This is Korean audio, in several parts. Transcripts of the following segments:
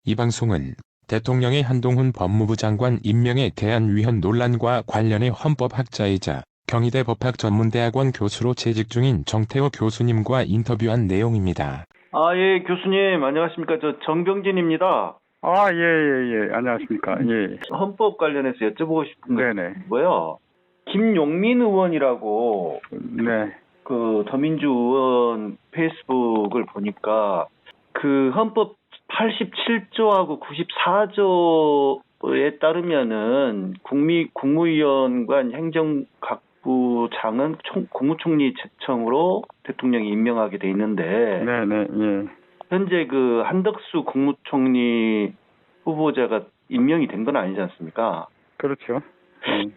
이 방송은 대통령의 한동훈 법무부 장관 임명에 대한 위헌 논란과 관련해 헌법학자이자 경희대 법학전문대학원 교수로 재직 중인 정태호 교수님과 인터뷰한 내용입니다. 예, 교수님, 안녕하십니까. 저 정병진입니다. 안녕하십니까. 예. 헌법 관련해서 여쭤보고 싶은 게 네네. 있고요. 김용민 의원이라고 네. 그 더민주 의원 페이스북을 보니까 그 헌법 87조하고 94조에 따르면은 국무위원관 행정각부장은 국무총리 제청으로 대통령이 임명하게 돼 있는데 네네. 예. 현재 그 한덕수 국무총리 후보자가 임명이 된 건 아니지 않습니까? 그렇죠.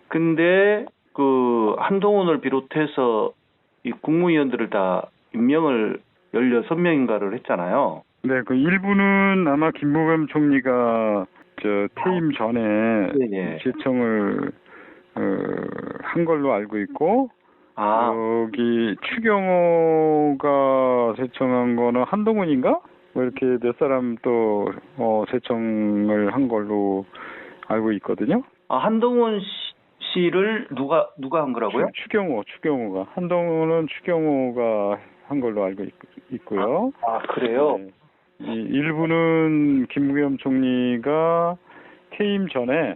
근데 그 한동훈을 비롯해서 이 국무위원들을 다 임명을 16명인가를 했잖아요. 네, 그 일부는 아마 김부겸 총리가 퇴임 전에 네. 제청을 한 걸로 알고 있고, 여기 추경호가 제청한 거는 한동훈인가? 뭐 이렇게 몇 사람 또 제청을 한 걸로 알고 있거든요. 한동훈 씨를 누가 한 거라고요? 추경호가. 한동훈은 추경호가 한 걸로 알고 있고요. 그래요? 네. 일부는 김부겸 총리가 퇴임 전에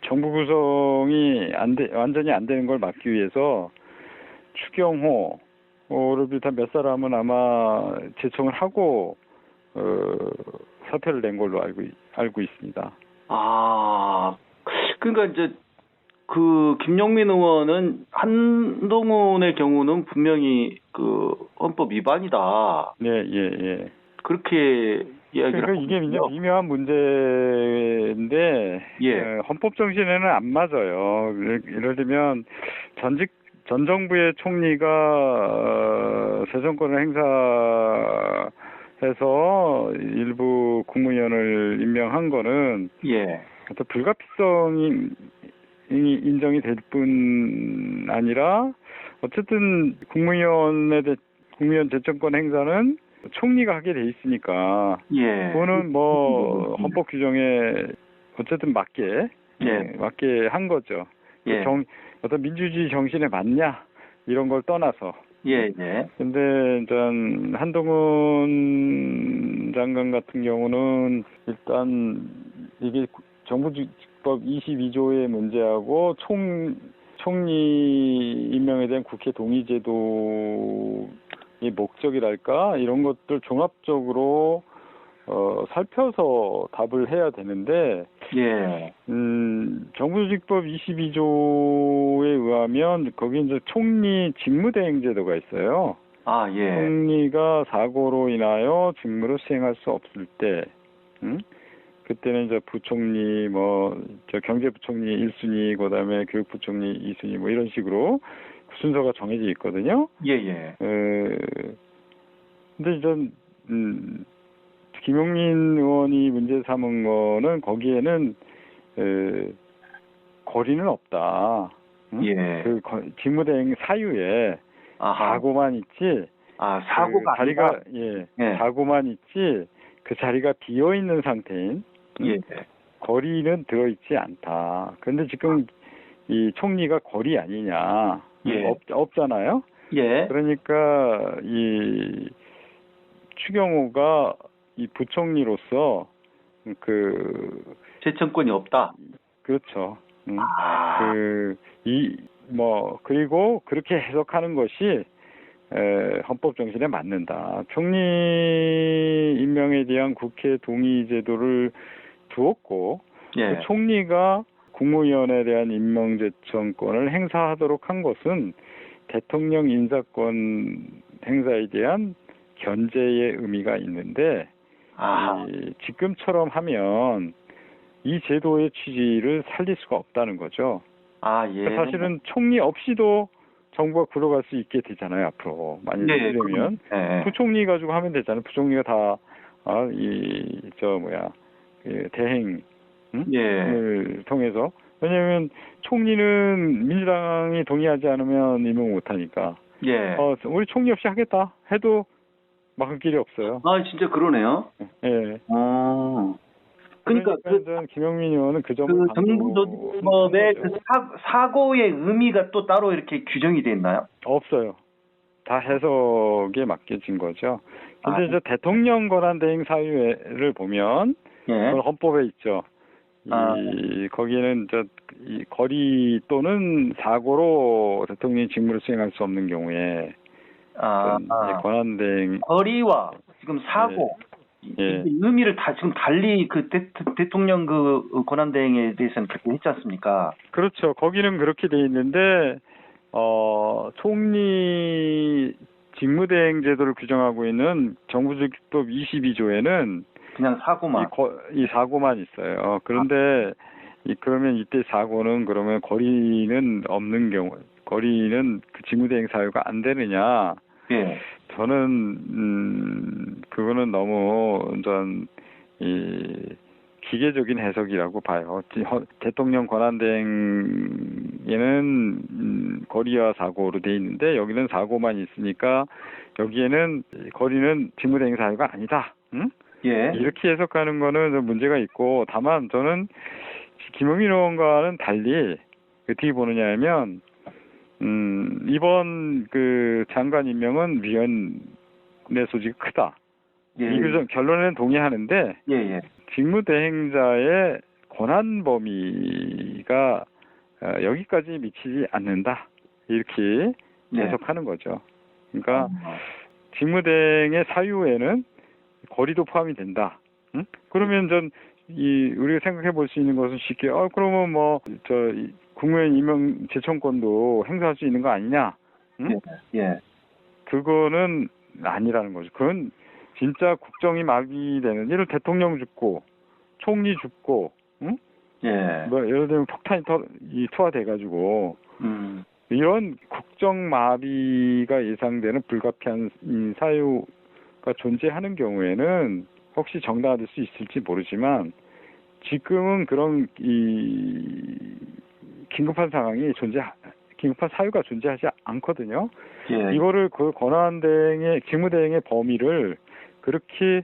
정부 구성이 완전히 안 되는 걸 막기 위해서 추경호를 비롯한 몇 사람은 아마 제청을 하고 사퇴를 낸 걸로 알고 있습니다. 그러니까 이제 그 김용민 의원은 한동훈의 경우는 분명히 그 헌법 위반이다. 예. 그렇게 이야기를 그러니까 이게 미묘한 문제인데 헌법 정신에는 안 맞아요. 예를 들면 전 정부의 총리가 재정권을 행사해서 일부 국무위원을 임명한 거는 어떤 불가피성이 인정이 될 뿐 아니라 어쨌든 국무위원 재청권 행사는 총리가 하게 돼 있으니까 그거는 뭐 헌법 규정에 어쨌든 맞게 한 거죠. 어떤 민주주의 정신에 맞냐 이런 걸 떠나서. 근데 일단 한동훈 장관 같은 경우는 일단 이게 정부직법 22조의 문제하고 총리 임명에 대한 국회 동의제도의 목적이랄까 이런 것들 종합적으로 살펴서 답을 해야 되는데 정부직법 22조에 의하면 거기 이제 총리 직무대행제도가 있어요. 총리가 사고로 인하여 직무를 수행할 수 없을 때, 그때는 이제 부총리, 경제부총리 1순위, 그다음에 교육부총리 2순위, 뭐 이런 식으로 순서가 정해져 있거든요. 근데 전 김용민 의원이 문제 삼은 거는 거기에는 거리는 없다. 그 직무대행 사유에 사고만 있지. 사고가 자리가 사고만 있지. 그 자리가 비어 있는 상태인. 거리는 들어 있지 않다. 그런데 지금 이 총리가 거리 아니냐? 없잖아요. 그러니까 이 추경호가 이 부총리로서 제청권이 없다. 그렇죠. 그리고 그렇게 해석하는 것이 헌법 정신에 맞는다. 총리 임명에 대한 국회 동의 제도를 두었고 그 총리가 국무위원에 대한 임명 제청권을 행사하도록 한 것은 대통령 인사권 행사에 대한 견제의 의미가 있는데 지금처럼 하면 이 제도의 취지를 살릴 수가 없다는 거죠. 사실은 총리 없이도 정부가 굴러갈 수 있게 되잖아요. 앞으로 만약에 이러면 부총리 가지고 하면 되잖아요. 부총리가 다 대행을 통해서. 왜냐하면 총리는 민주당이 동의하지 않으면 임명 못하니까. 우리 총리 없이 하겠다 해도 막을 길이 없어요. 아, 진짜 그러네요. 예. 그러니까 저는 김영민 의원은 그 점을 그 정부조직법의 그 사고의 의미가 또 따로 이렇게 규정이 돼 있나요? 없어요. 다 해석에 맡겨진 거죠. 근데 아, 이제 대통령 권한 대행 사유를 보면 예. 그건 헌법에 있죠. 아. 거기에는 이 거리 또는 사고로 대통령이 직무를 수행할 수 없는 경우에 권한 대행 거리와 지금 사고 예. 이 의미를 다 지금 달리 그 대통령 그 권한 대행에 대해서는 그렇게 했지 않습니까? 그렇죠. 거기는 그렇게 돼 있는데 총리 직무대행 제도를 규정하고 있는 정부조직법 22조에는 그냥 사고만. 이 사고만 있어요. 그런데 그러면 이때 사고는 그러면 거리는 없는 경우, 거리는 그 직무대행 사유가 안 되느냐? 예. 저는 그거는 너무 기계적인 해석이라고 봐요. 대통령 권한대행에는 거리와 사고로 돼 있는데 여기는 사고만 있으니까 여기에는 거리는 직무대행 사유가 아니다. 응? 예. 이렇게 해석하는 거는 좀 문제가 있고, 다만 저는 김용민 의원과는 달리 어떻게 보느냐면 이번 그 장관 임명은 위헌의 소지가 크다. 예. 이 결론에는 동의하는데 예. 직무대행자의 권한 범위가 여기까지 미치지 않는다. 이렇게 해석하는 거죠. 그러니까 직무대행의 사유에는 거리도 포함이 된다. 응? 그러면 우리가 생각해 볼 수 있는 것은 쉽게 그러면 국무회의 임명 제청권도 행사할 수 있는 거 아니냐? 응? 예. 그거는 아니라는 거죠. 그건 진짜 국정이 마비되는, 예를 대통령 죽고 총리 죽고, 응? 예. 뭐 예를 들면 폭탄이 투하돼가지고 이런 국정 마비가 예상되는 불가피한 사유가 존재하는 경우에는 혹시 정당화될 수 있을지 모르지만 지금은 그런 긴급한 사유가 존재하지 않거든요. 예. 이거를 그 권한대행의 직무대행의 범위를 그렇게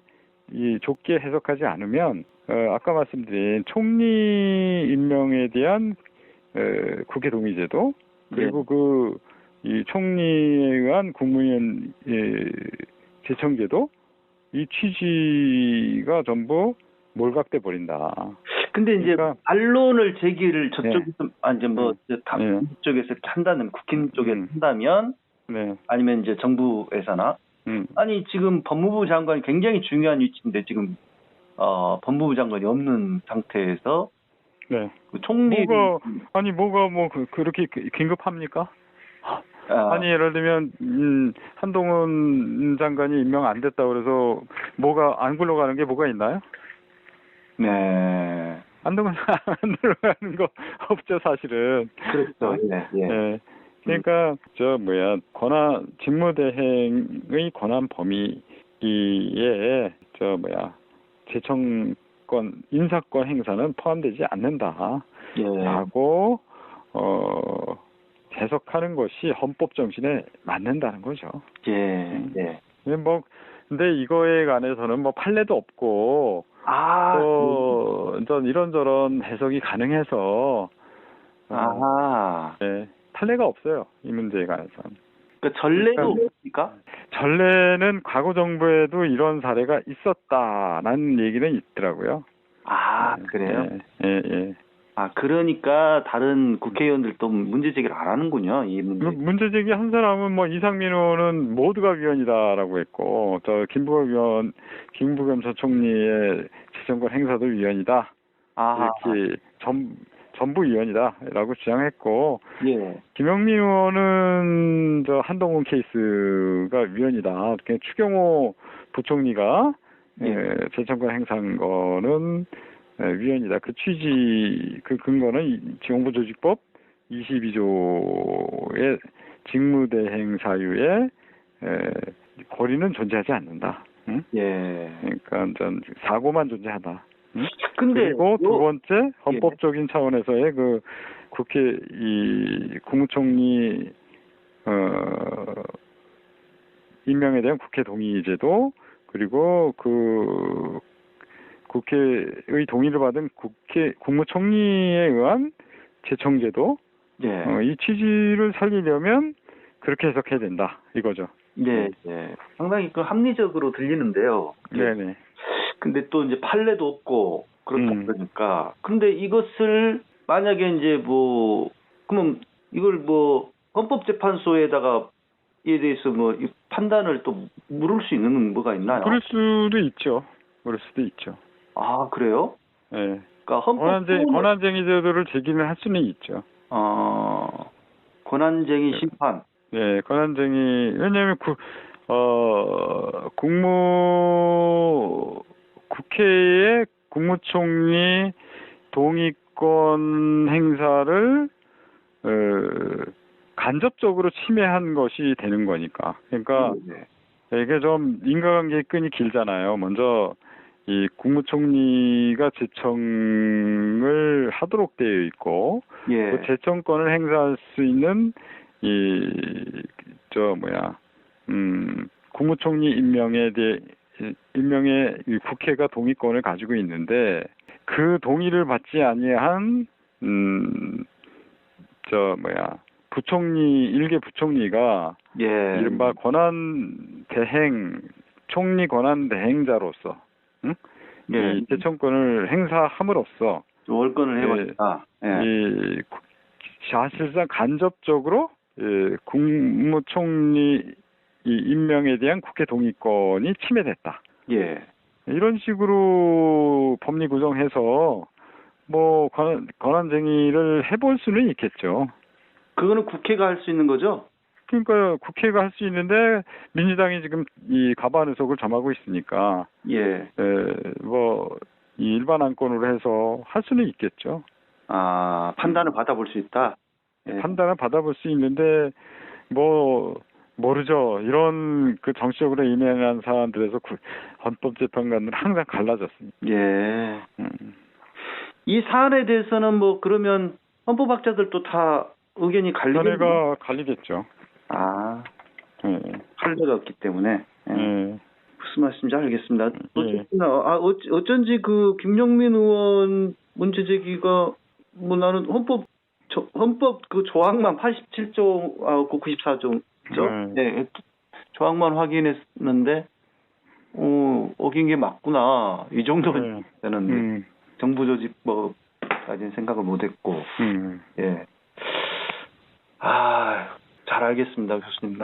좁게 해석하지 않으면 아까 말씀드린 총리 임명에 대한 국회 동의제도 그리고 이 총리에 의한 국무위원 제청제도 이 취지가 전부 몰각돼 버린다. 근데 이제 그러니까, 반론을 제기를 저쪽에서 쪽에서 이렇게 한다면 국힘 쪽에서 한다면 아니면 이제 정부에서나 아니 지금 법무부 장관이 굉장히 중요한 위치인데 지금 법무부 장관이 없는 상태에서 그 총리 뭐가 그렇게 긴급합니까? 아니 예를 들면 한동훈 장관이 임명 안 됐다 그래서 뭐가 안 굴러가는 게 뭐가 있나요? 네. 한동훈 안 굴러가는 거 없죠 사실은. 그렇죠. 예. 그러니까 직무대행의 권한 범위에 제청권 인사권 행사는 포함되지 않는다. 라고 해석하는 것이 헌법 정신에 맞는다는 거죠. 근데 이거에 관해서는 판례도 없고 이런저런 해석이 가능해서 판례가 없어요. 이 문제에 관해서는. 그러니까 전례도 없습니까? 전례는 과거 정부에도 이런 사례가 있었다라는 얘기는 있더라고요. 그래요? 예. 그러니까 다른 국회의원들도 문제 제기를 안 하는군요. 이 문제 제기 한 사람은 이상민 의원은 모두가 위헌이다라고 했고, 김부겸 전 총리의 재정권 행사도 위헌이다. 이렇게 전부 위헌이다라고 주장했고, 김영민 의원은 한동훈 케이스가 위헌이다. 추경호 부총리가 재정권 행사한 거는 위헌이다. 그 취지, 그 근거는 정부조직법 22조의 직무대행 사유에 거리는 존재하지 않는다. 응? 그러니까 사고만 존재하다. 응? 그리고 두 번째 헌법적인 차원에서의 그 국회 국무총리 임명에 대한 국회 동의 제도, 그리고 그 국회의 동의를 받은 국무총리에 의한 제청제도, 예. 이 취지를 살리려면 그렇게 해석해야 된다 이거죠. 네, 네. 상당히 그 합리적으로 들리는데요. 네네. 근데 또 이제 판례도 없고 그렇다 그러니까. 근데 이것을 만약에 이제 뭐 그러면 이걸 뭐 헌법재판소에다가 이에 대해서 뭐 이 판단을 또 물을 수 있는 뭐가 있나요? 그럴 수도 있죠. 그럴 수도 있죠. 아, 그래요? 네. 그러니까 헌법 권한쟁의 제도를 제기는 할 수는 있죠. 권한쟁의 심판. 네, 권한쟁의, 왜냐하면 국회의 국무총리 동의권 행사를 간접적으로 침해한 것이 되는 거니까. 그러니까 이게 좀 인과관계의 끈이 길잖아요. 먼저 이 국무총리가 제청을 하도록 되어 있고, 예. 그 제청권을 행사할 수 있는 국무총리 임명에 국회가 동의권을 가지고 있는데, 그 동의를 받지 아니한 일개 부총리가 이른바 총리 권한 대행자로서 이 제청권을 행사함으로써 월권을 해버렸다. 이 사실상 간접적으로 국무총리 임명에 대한 국회 동의권이 침해됐다. 예. 이런 식으로 법리 구성해서 뭐 권한쟁의를 해볼 수는 있겠죠. 그거는 국회가 할 수 있는 거죠? 그러니까 국회가 할 수 있는데 민주당이 지금 이 과반 의석을 점하고 있으니까 이 일반 안건으로 해서 할 수는 있겠죠. 아, 판단을 받아볼 수 있다. 판단을 받아볼 수 있는데 모르죠. 이런 그 정치적으로 임명한 사람들에서 헌법재판관은 항상 갈라졌습니다. 예. 이 사안에 대해서는 뭐 그러면 헌법학자들도 다 의견이 견해가 갈리겠죠. 아, 판례가 없기 때문에. 무슨 말씀인지 알겠습니다. 어쩐지 그 김영민 의원 문제 제기가 뭐 나는 헌법 그 조항만 87조하고 94조죠. 네, 조항만 확인했는데 어긴 게 맞구나. 이 정도는 되는데 정부 조직법까지는 생각을 못했고. 예. 잘 알겠습니다, 교수님.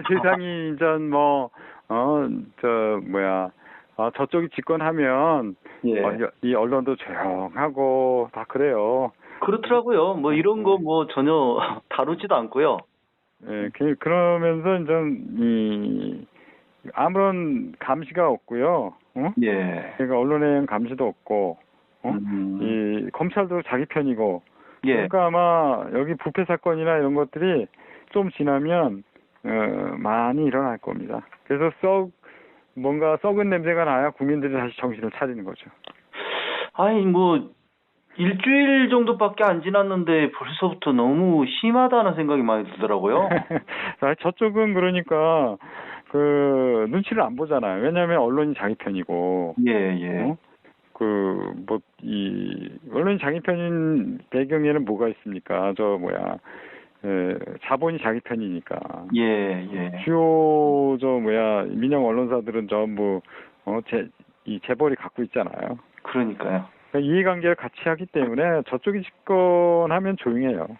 세상이 이전 저쪽이 집권하면 이 언론도 조용하고 다 그래요. 그렇더라고요. 뭐 이런 거 뭐 전혀 다루지도 않고요. 그러면서 좀 아무런 감시가 없고요. 그러니까 언론에 대한 감시도 없고, 이 검찰도 자기 편이고. 그러니까 아마 여기 부패 사건이나 이런 것들이 좀 지나면 많이 일어날 겁니다. 그래서 뭔가 썩은 냄새가 나야 국민들이 다시 정신을 차리는 거죠. 아니 뭐 일주일 정도밖에 안 지났는데 벌써부터 너무 심하다는 생각이 많이 들더라고요. 저쪽은 그러니까 그 눈치를 안 보잖아요. 왜냐하면 언론이 자기 편이고. 이 언론이 자기 편인 배경에는 뭐가 있습니까? 자본이 자기 편이니까. 주요 민영 언론사들은 전부 이 재벌이 갖고 있잖아요. 그러니까요. 그러니까 이해관계를 같이 하기 때문에 저쪽이 집권하면 조용해요.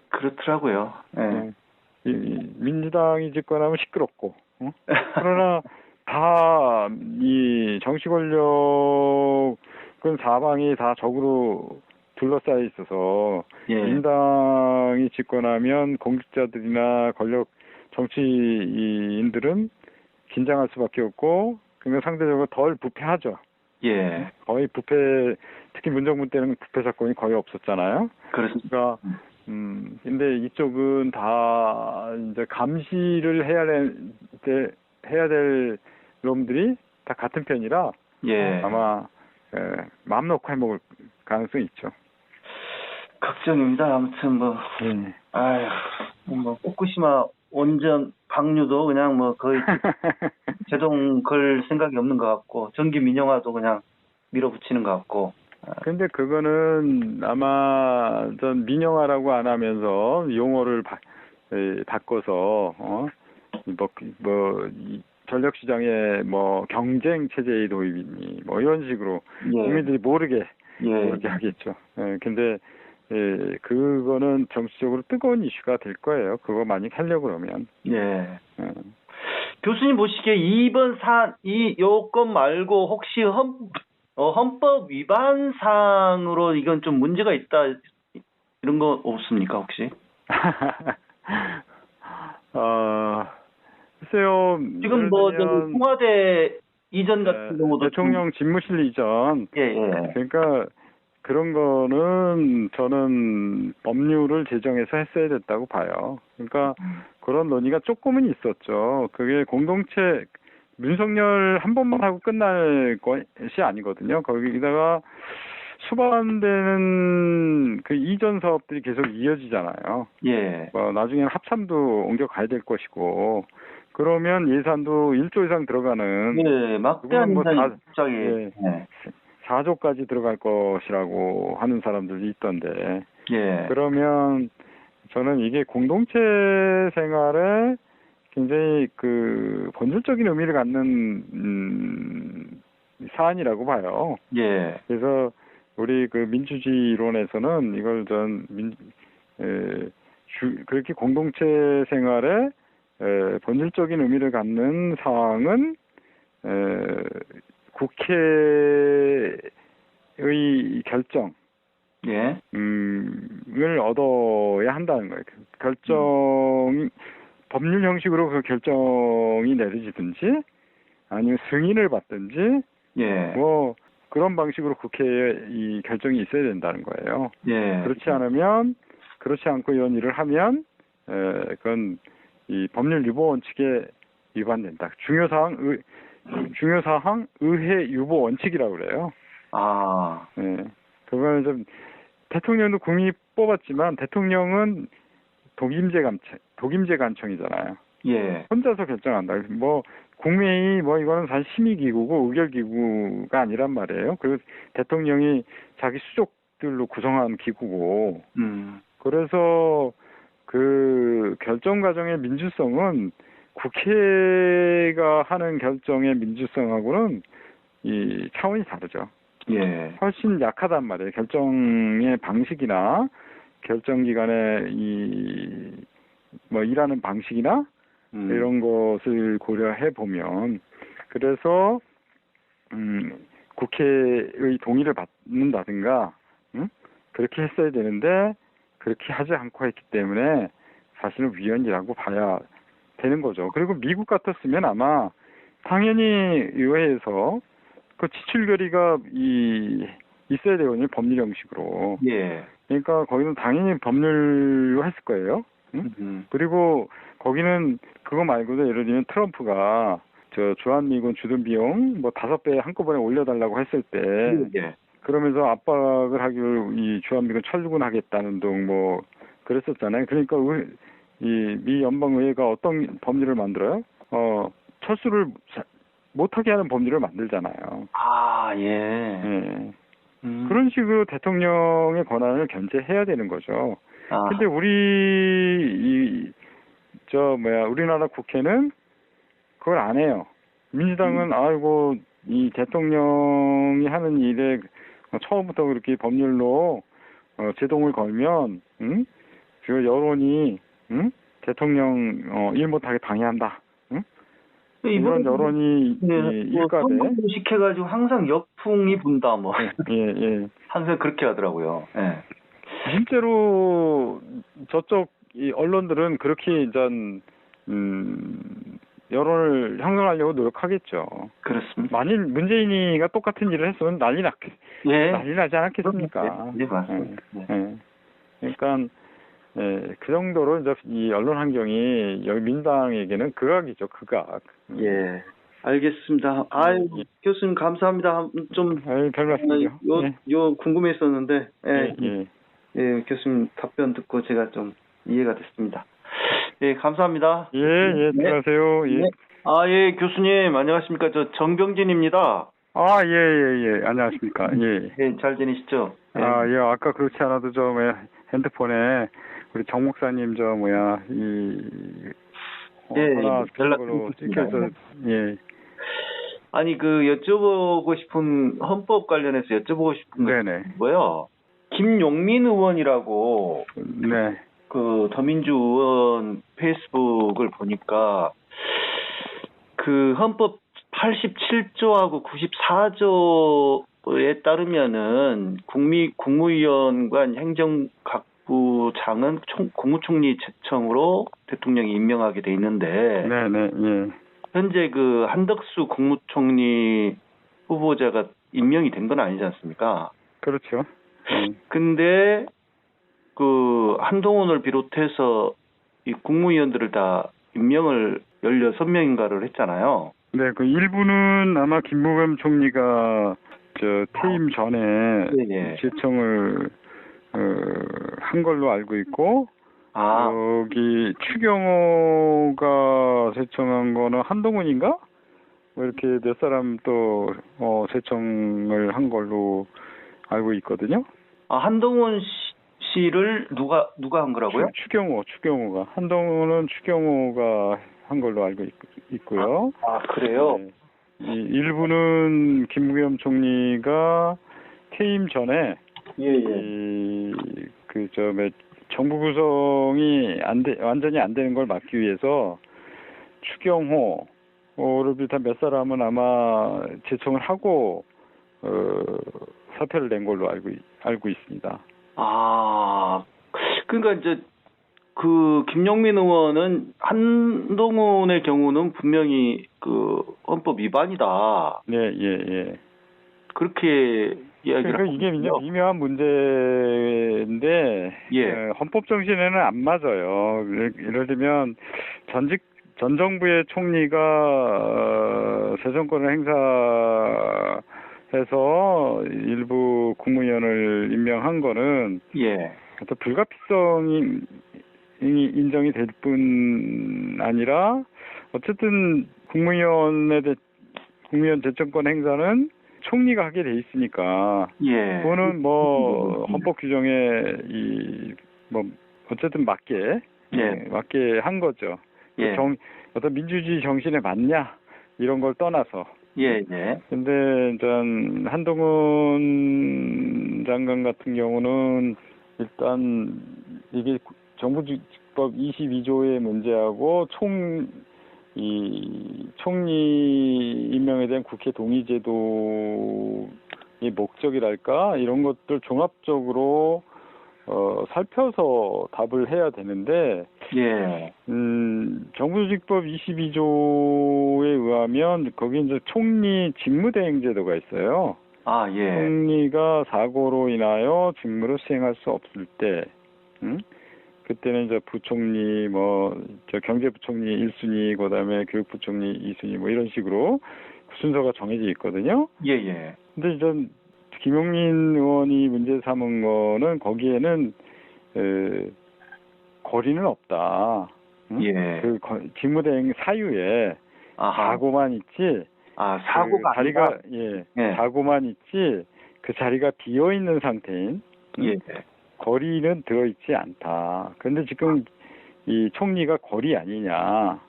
그렇더라고요. 민주당이 집권하면 시끄럽고. 그러나 다 이 정치 권력은 사방이 다 적으로 둘러싸여 있어서 민당이 집권하면 공직자들이나 권력 정치인들은 긴장할 수밖에 없고, 그러니까 상대적으로 덜 부패하죠. 거의 특히 문정부 때는 부패 사건이 거의 없었잖아요. 그러니까 근데 이쪽은 다 이제 감시를 해야 될 놈들이 다 같은 편이라 아마 마음 놓고 해먹을 가능성이 있죠. 걱정입니다. 아무튼 뭐, 뭐 후쿠시마 원전 방류도 그냥 뭐 거의 제동 걸 생각이 없는 것 같고 전기 민영화도 그냥 밀어붙이는 것 같고. 근데 그거는 아마 전 민영화라고 안 하면서 용어를 바꿔서 이 전력 시장에 뭐 경쟁 체제의 도입이니 뭐 이런 식으로 국민들이 모르게 하겠죠. 근데 그거는 정치적으로 뜨거운 이슈가 될 거예요. 그거 만약 하려고 그러면. 교수님 보시기에 이번 이 요건 말고 혹시 헌법 위반 사항으로 이건 좀 문제가 있다 이런 거 없습니까 혹시? 글쎄요. 지금 뭐 청와대 이전 같은 경우도 대통령 집무실 이전. 그러니까 그런 거는 저는 법률을 제정해서 했어야 됐다고 봐요. 그러니까 그런 논의가 조금은 있었죠. 그게 공동체 윤석열 한 번만 하고 끝날 것이 아니거든요. 거기다가 수반되는 그 이전 사업들이 계속 이어지잖아요. 뭐 나중에는 합참도 옮겨가야 될 것이고 그러면 예산도 1조 이상 들어가는 막대한 예산이 갑자기 4조까지 들어갈 것이라고 하는 사람들이 있던데 그러면 저는 이게 공동체 생활에 굉장히 그 본질적인 의미를 갖는 사안이라고 봐요. 그래서 우리 그 민주주의 이론에서는 이걸 그렇게 공동체 생활에 본질적인 의미를 갖는 사항은 국회의 결정 을 얻어야 한다는 거예요. 결정이 법률 형식으로 그 결정이 내려지든지 아니면 승인을 받든지 뭐 그런 방식으로 국회에 이 결정이 있어야 된다는 거예요. 그렇지 않고 이런 일을 하면 그건 이 법률 유보 원칙에 위반된다. 중요사항 의회 유보 원칙이라고 그래요. 그거는 좀 대통령도 국민이 뽑았지만 대통령은 독임제 관청이잖아요. 혼자서 결정한다. 뭐 국회의 뭐 이거는 사실 심의기구고 의결기구가 아니란 말이에요. 그리고 대통령이 자기 수족들로 구성한 기구고. 그래서 그 결정 과정의 민주성은 국회가 하는 결정의 민주성하고는 이 차원이 다르죠. 훨씬 약하단 말이에요. 결정의 방식이나 결정기관의 뭐 일하는 방식이나 이런 것을 고려해 보면 그래서 국회의 동의를 받는다든가 그렇게 했어야 되는데 그렇게 하지 않고 했기 때문에 사실은 위헌이라고 봐야 되는 거죠. 그리고 미국 같았으면 아마 당연히 의회에서 그 지출 결의가 있어야 되거든요. 법률 형식으로. 그러니까 거기는 당연히 법률로 했을 거예요. 그리고 거기는 그거 말고도 예를 들면 트럼프가 주한미군 주둔 비용 뭐 5배 한꺼번에 올려달라고 했을 때 그러면서 압박을 하기로 이 주한미군 철군하겠다는 등 뭐 그랬었잖아요. 그러니까 이 미 연방의회가 어떤 법률을 만들어요? 철수를 못하게 하는 법률을 만들잖아요. 그런 식으로 대통령의 권한을 견제해야 되는 거죠. 근데 우리나라 국회는 그걸 안 해요. 민주당은 아이고 이 대통령이 하는 일에 처음부터 그렇게 법률로 제동을 걸면 그 여론이 대통령 일 못하게 방해한다. 이런 여론이 일가돼. 식해가지고 항상 역풍이 분다 뭐. 항상 그렇게 하더라고요. 실제로 저쪽 이 언론들은 그렇게 여론을 형성하려고 노력하겠죠. 그렇습니다. 만일 문재인이가 똑같은 일을 했으면 난리 나지 않았겠습니까? 맞습니다. 그러니까 그 정도로 이제 이 언론 환경이 여기 민당에게는 극악이죠, 극악. 알겠습니다. 교수님 감사합니다. 좀 별 말씀이요. 요 궁금했었는데 교수님 답변 듣고 제가 좀 이해가 됐습니다. 예, 감사합니다. 예, 들어가세요. 예. 네. 예, 교수님, 안녕하십니까. 저 정병진입니다. 예. 안녕하십니까. 예. 네, 잘 지내시죠? 네. 예. 아까 그렇지 않아도 핸드폰에 우리 정 목사님 전화 걸로 찍혀서, 예. 아니, 여쭤보고 싶은, 헌법 관련해서 여쭤보고 싶은 네네. 거요. 김용민 의원이라고, 네. 더민주 의원 페이스북을 보니까, 헌법 87조하고 94조에 따르면은, 국무위원관 행정각부장은 국무총리 제청으로 대통령이 임명하게 돼 있는데, 네네, 예. 현재 한덕수 국무총리 후보자가 임명이 된 건 아니지 않습니까? 그렇죠. 근데 한동훈을 비롯해서 이 국무위원들을 다 임명을 16명인가를 했잖아요. 네, 일부는 아마 김부겸 총리가 퇴임 전에 제청을 한 걸로 알고 있고, 여기 추경호가 제청한 거는 한동훈인가? 이렇게 몇 사람 또 제청을 한 걸로 알고 있거든요. 한동훈 씨를 누가 한 거라고요? 추경호가. 한동훈은 추경호가 한 걸로 알고 있고요. 그래요? 네. 일부는 김부겸 총리가 퇴임 전에 정부 구성이 완전히 안 되는 걸 막기 위해서 추경호를 비롯한 몇 사람은 아마 제청을 하고 사퇴를 낸 걸로 알고 있습니다. 그러니까 이제 김용민 의원은 한동훈의 경우는 분명히 헌법 위반이다. 예. 그렇게 이야기를 그러니까 이게 미묘한 문제인데 헌법 정신에는 안 맞아요. 예를 들면 전 정부의 총리가 재정권을 행사해서 일부 국무위원을 임명한 거는 어떤 불가피성이 인정이 될 뿐 아니라 어쨌든 국무위원 재정권 행사는 총리가 하게 돼 있으니까 그거는 헌법 규정에 어쨌든 맞게 한 거죠. 어떤 민주주의 정신에 맞냐 이런 걸 떠나서. 근데 일단 한동훈 장관 같은 경우는 일단 이게 정부직법 22조의 문제하고 총리 임명에 대한 국회 동의 제도의 목적이랄까 이런 것들 종합적으로 살펴서 답을 해야 되는데 정부직법 22조에 의하면 거기 이제 총리 직무대행 제도가 있어요. 총리가 사고로 인하여 직무를 수행할 수 없을 때 그때는 이제 부총리, 경제부총리 1순위, 그다음에 교육부총리 2순위, 이런 식으로 순서가 정해져 있거든요. 근데 전 김용민 의원이 문제 삼은 거는 거기에는 거리는 없다. 직무대행 사유에 사고만 있지. 사고가 자리가 사고만 있지. 그 자리가 비어 있는 상태인. 거리는 들어있지 않다. 그런데 지금 이 총리가 거리 아니냐.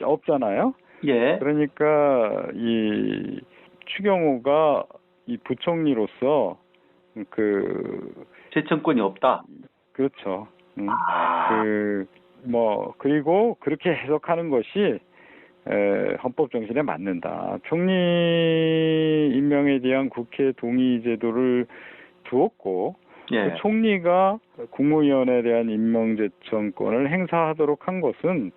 없잖아요. 그러니까 이 추경호가 이 부총리로서 제청권이 없다. 그렇죠. 그리고 그렇게 해석하는 것이 헌법 정신에 맞는다. 총리 임명에 대한 국회 동의 제도를 두었고 그 총리가 국무위원에 대한 임명 제청권을 행사하도록 한 것은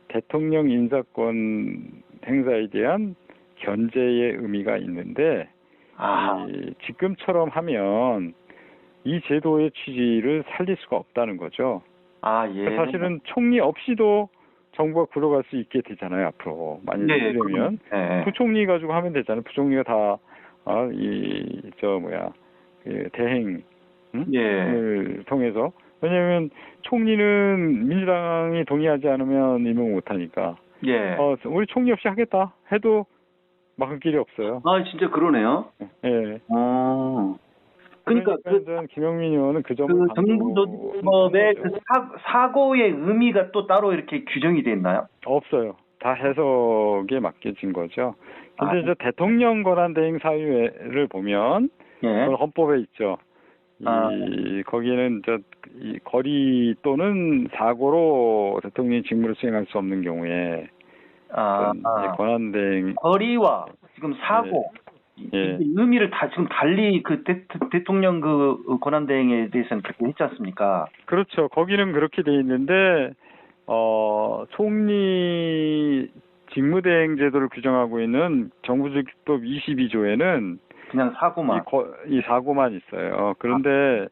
대통령 인사권 행사에 대한 견제의 의미가 있는데 지금처럼 하면 이 제도의 취지를 살릴 수가 없다는 거죠. 사실은 총리 없이도 정부가 굴러갈 수 있게 되잖아요. 앞으로 만약에 이러면 부총리 가지고 하면 되잖아요. 부총리가 다 대행 을 통해서 왜냐하면 총리는 민주당이 동의하지 않으면 임명 못하니까. 예. 우리 총리 없이 하겠다 해도 막을 길이 없어요. 아, 진짜 그러네요. 예. 그러니까 김영민 의원은 그 점을 그 정부조직법의 그 사고의 의미가 또 따로 이렇게 규정이 돼 있나요? 없어요. 다 해석에 맡겨진 거죠. 근데 이제 대통령 권한 대행 사유를 보면 그건 헌법에 있죠. 거기에는 이 거리 또는 사고로 대통령이 직무를 수행할 수 없는 경우에 권한 대행 거리와 지금 사고 의미를 다 지금 달리 그 대통령 그 권한 대행에 대해서는 그렇게 했지 않습니까? 그렇죠. 거기는 그렇게 돼 있는데 총리 직무대행 제도를 규정하고 있는 정부조직법 22조에는 그냥 사고만 이 사고만 있어요. 그런데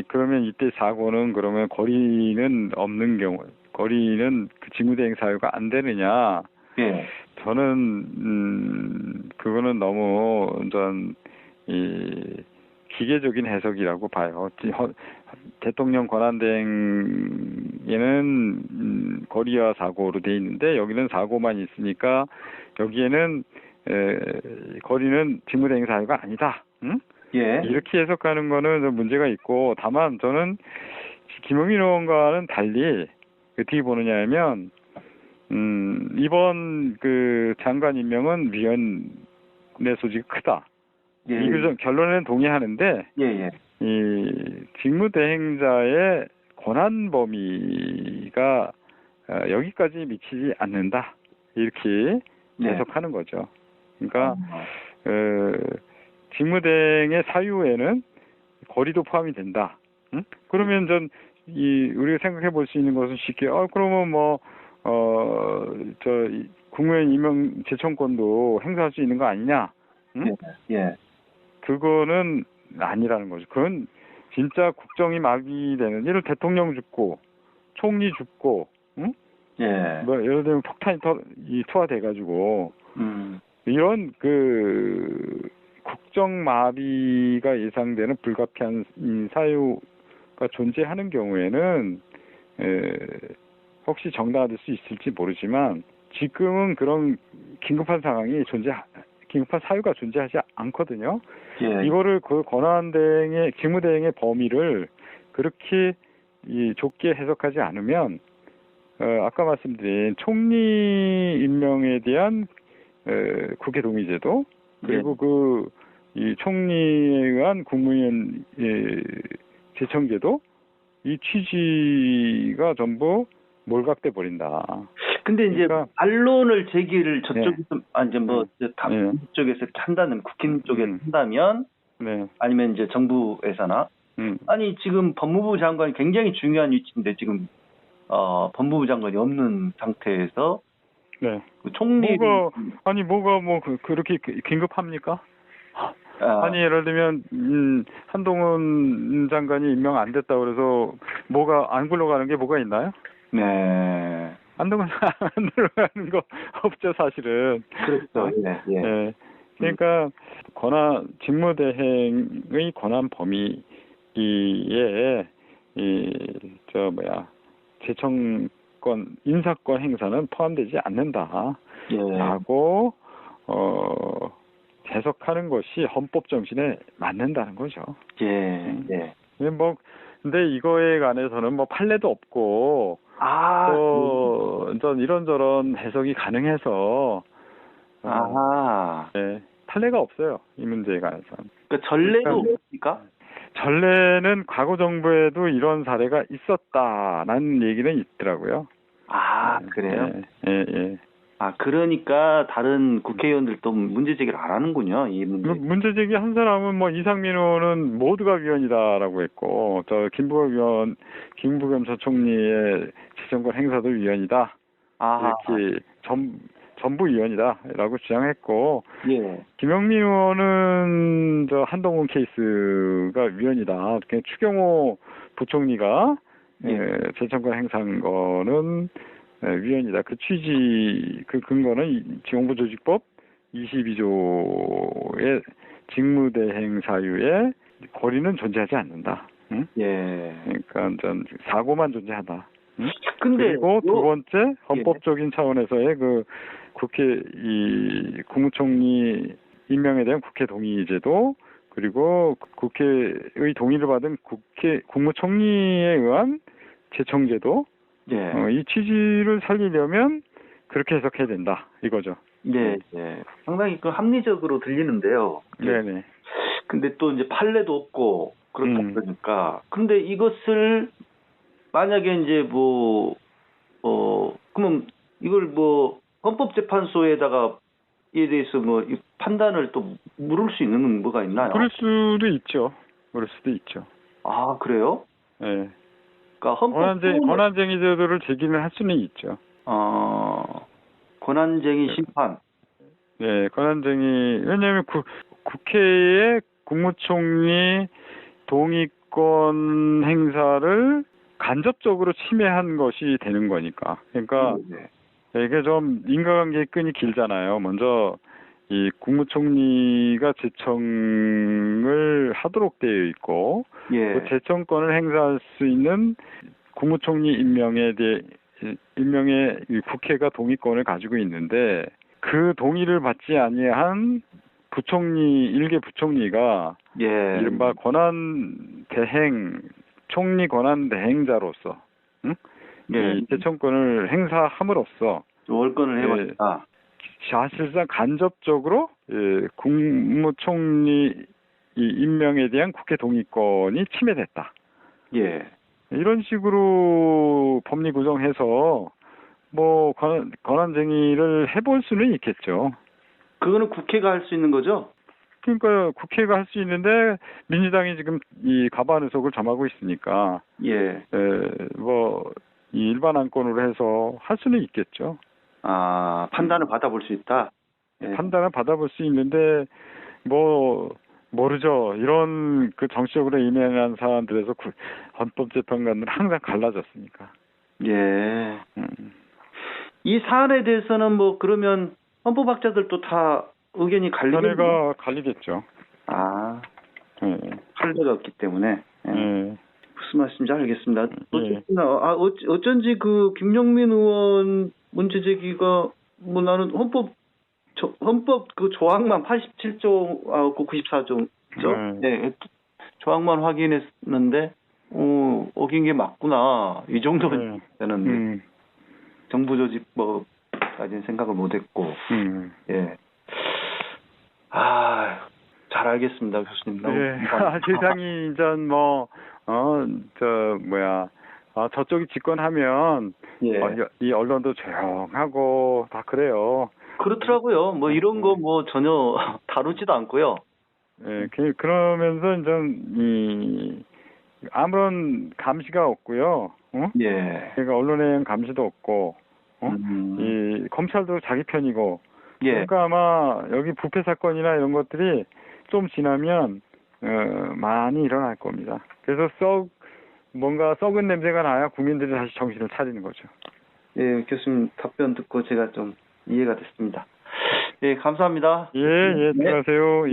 그러면 이때 사고는 그러면 거리는 없는 경우, 거리는 그 직무대행 사유가 안 되느냐? 예. 저는 그거는 너무 기계적인 해석이라고 봐요. 대통령 권한대행에는 거리와 사고로 돼 있는데 여기는 사고만 있으니까 여기에는 거리는 직무대행 사유가 아니다. 응? 예. 이렇게 해석하는 거는 좀 문제가 있고, 다만 저는 김용민 의원과는 달리 어떻게 보느냐면 이번 그 장관 임명은 위원회 소식이 크다. 예. 이 결론에는 동의하는데 이 직무대행자의 권한 범위가 여기까지 미치지 않는다. 이렇게 해석하는 거죠. 그러니까 직무대행의 사유에는 거리도 포함이 된다. 응? 그러면 우리가 생각해 볼 수 있는 것은 쉽게 그러면 국무회의 임명 제청권도 행사할 수 있는 거 아니냐? 응? 예. 그거는 아니라는 거죠. 그건 진짜 국정이 마비되는, 예를 대통령 죽고 총리 죽고, 응? 예. 예를 들면 폭탄이 투하돼가지고 이런 그 국정 마비가 예상되는 불가피한 사유가 존재하는 경우에는 혹시 정당화될 수 있을지 모르지만 지금은 그런 긴급한 사유가 존재하지 않거든요. 예. 이거를 그 권한대행의 직무대행의 범위를 그렇게 좁게 해석하지 않으면 아까 말씀드린 총리 임명에 대한 국회 동의제도 그리고 이 총리에 의한 국무위원 제청제도 이 취지가 전부 몰각돼 버린다. 근데 이제 반론을 제기를 저쪽에서 쪽에서 한다는 국힘 쪽에서 한다면 아니면 이제 정부에서나 아니 지금 법무부 장관이 굉장히 중요한 위치인데 지금 법무부 장관이 없는 상태에서 그 총리 뭐가 그렇게 긴급합니까? 아니 예를 들면 한동훈 장관이 임명 안 됐다 그래서 뭐가 안 굴러가는 게 뭐가 있나요? 네. 한동훈 안 굴러가는 거 없죠 사실은. 그렇죠. 예. 그러니까 직무대행의 권한 범위에 제청권 인사권 행사는 포함되지 않는다라고 해석하는 것이 헌법 정신에 맞는다는 거죠. 예. 근데 이거에 관해서는 판례도 없고 이런저런 해석이 가능해서 판례가 없어요. 이 문제에 관해서는. 그러니까 전례도 없습니까? 전례는 과거 정부에도 이런 사례가 있었다라는 얘기는 있더라고요. 그래요? 예. 그러니까 다른 국회의원들도 문제 제기를 안 하는군요. 이 문제 제기 한 사람은 이상민 의원은 모두가 위헌이다라고 했고, 김부겸 전 총리의 재정권 행사도 위헌이다. 이렇게 전부 위헌이다라고 주장했고, 김영민 의원은 한동훈 케이스가 위헌이다. 그냥 추경호 부총리가 재정권 행사한 거는 위헌이다. 그 취지, 그 근거는 정부조직법 22조의 직무대행 사유에 거리는 존재하지 않는다. 응? 예. 그러니까 전 사고만 존재하다. 응? 근데 그리고 두 번째 헌법적인 차원에서의 그 국회 이 국무총리 임명에 대한 국회 동의제도 그리고 국회의 동의를 받은 국무총리에 의한 제청제도 예. 이 취지를 살리려면 그렇게 해석해야 된다 이거죠. 예, 예. 상당히 그 합리적으로 들리는데요. 네네. 근데 또 이제 판례도 없고 그렇다 그러니까. 근데 이것을 만약에 이제 그러면 이걸 헌법재판소에다가 이에 대해서 이 판단을 또 물을 수 있는 뭐가 있나요? 그럴 수도 있죠. 그럴 수도 있죠. 아, 그래요? 네. 그러니까 권한쟁의 제도를 제기를 할 수는 있죠. 권한쟁의 심판. 네, 권한쟁의 왜냐하면 국회의 국무총리 동의권 행사를 간접적으로 침해한 것이 되는 거니까. 그러니까 이게 좀 인과관계의 끈이 길잖아요. 먼저 이 국무총리가 제청을 하도록 되어 있고 그 제청권을 행사할 수 있는 국무총리 임명에 국회가 동의권을 가지고 있는데 그 동의를 받지 아니한 일개 부총리가 이른바 총리 권한 대행자로서 이 제청권을 행사함으로써 월권을 해봤다. 사실상 간접적으로 국무총리 임명에 대한 국회 동의권이 침해됐다. 이런 식으로 법리 구성해서 권한쟁의를 해볼 수는 있겠죠. 그거는 국회가 할 수 있는 거죠? 그러니까 국회가 할 수 있는데 민주당이 지금 이 과반 의석을 점하고 있으니까 이 일반 안건으로 해서 할 수는 있겠죠. 판단을 받아볼 수 있다. 판단을 받아볼 수 있는데 모르죠. 이런 그 정치적으로 예민한 사안들에서 헌법재판관은 항상 갈라졌으니까. 이 사안에 대해서는 그러면 헌법학자들도 다 의견이 견해가 갈리겠죠. 판례가 없기 때문에. 무슨 말씀인지 알겠습니다. 어쩐지 그 김영민 의원 문제 제기가 나는 헌법 그 조항만 87조하고 94조죠. 조항만 확인했는데 어긴 게 맞구나. 이 정도면 되는데 정부조직법까지는 생각을 못했고. 잘 알겠습니다, 교수님. 세상이 이전 저쪽이 집권하면 이 언론도 조용하고 다 그래요. 그렇더라고요. 이런 거 전혀 다루지도 않고요. 그러면서 좀 아무런 감시가 없고요. 그러니까 언론에 대한 감시도 없고, 이 검찰도 자기 편이고. 그러니까 아마 여기 부패 사건이나 이런 것들이 좀 지나면 많이 일어날 겁니다. 그래서 뭔가 썩은 냄새가 나야 국민들이 다시 정신을 차리는 거죠. 교수님 답변 듣고 제가 좀 이해가 됐습니다. 감사합니다. 들어가세요.